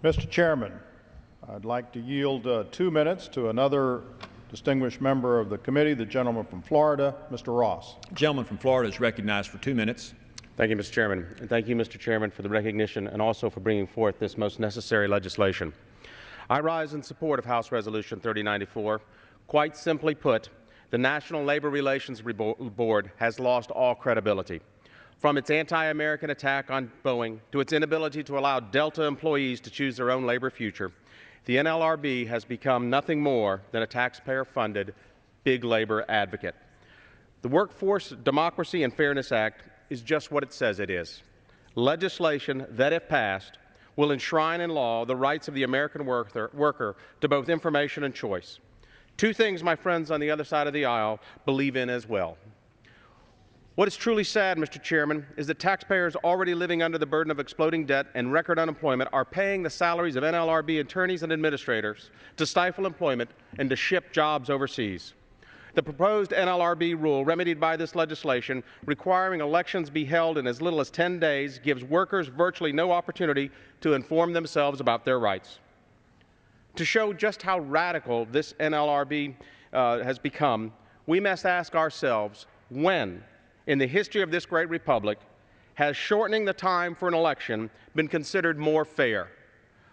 Mr. Chairman, I'd like to yield 2 minutes to another distinguished member of the committee, the gentleman from Florida, Mr. Ross. The gentleman from Florida is recognized for 2 minutes. Thank you, Mr. Chairman. And thank you, Mr. Chairman, for the recognition and also for bringing forth this most necessary legislation. I rise in support of House Resolution 3094. Quite simply put, the National Labor Relations Board has lost all credibility. From its anti-American attack on Boeing to its inability to allow Delta employees to choose their own labor future, the NLRB has become nothing more than a taxpayer-funded big labor advocate. The Workforce Democracy and Fairness Act is just what it says it is. Legislation that, if passed, will enshrine in law the rights of the American worker to both information and choice. Two things my friends on the other side of the aisle believe in as well. What is truly sad, Mr. Chairman, is that taxpayers already living under the burden of exploding debt and record unemployment are paying the salaries of NLRB attorneys and administrators to stifle employment and to ship jobs overseas. The proposed NLRB rule, remedied by this legislation, requiring elections be held in as little as 10 days, gives workers virtually no opportunity to inform themselves about their rights. To show just how radical this NLRB has become, we must ask ourselves, when, in the history of this great republic, has shortening the time for an election been considered more fair?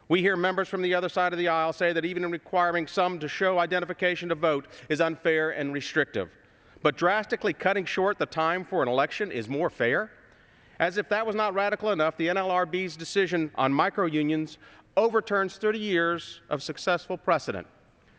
We hear members from the other side of the aisle say that even in requiring some to show identification to vote is unfair and restrictive. But drastically cutting short the time for an election is more fair? As if that was not radical enough, the NLRB's decision on micro-unions overturns 30 years of successful precedent.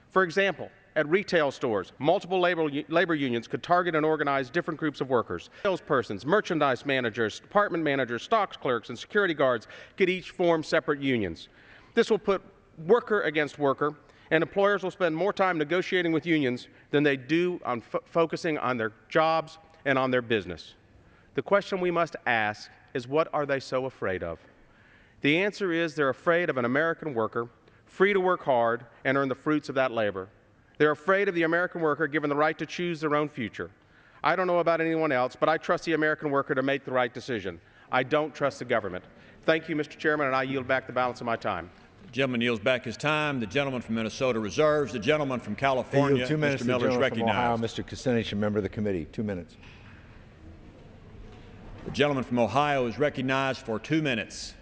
For example, at retail stores, multiple labor unions could target and organize different groups of workers. Salespersons, merchandise managers, department managers, stocks clerks, and security guards could each form separate unions. This will put worker against worker, and employers will spend more time negotiating with unions than they do on focusing on their jobs and on their business. The question we must ask is, what are they so afraid of? The answer is they're afraid of an American worker free to work hard and earn the fruits of that labor. They're afraid of the American worker given the right to choose their own future. I don't know about anyone else, but I trust the American worker to make the right decision. I don't trust the government. Thank you, Mr. Chairman, and I yield back the balance of my time. The gentleman yields back his time. The gentleman from Minnesota reserves. The gentleman from California, 2 minutes, Mr. Miller, is recognized. Ohio, Mr. Kucinich, a member of the committee. 2 minutes. The gentleman from Ohio is recognized for 2 minutes.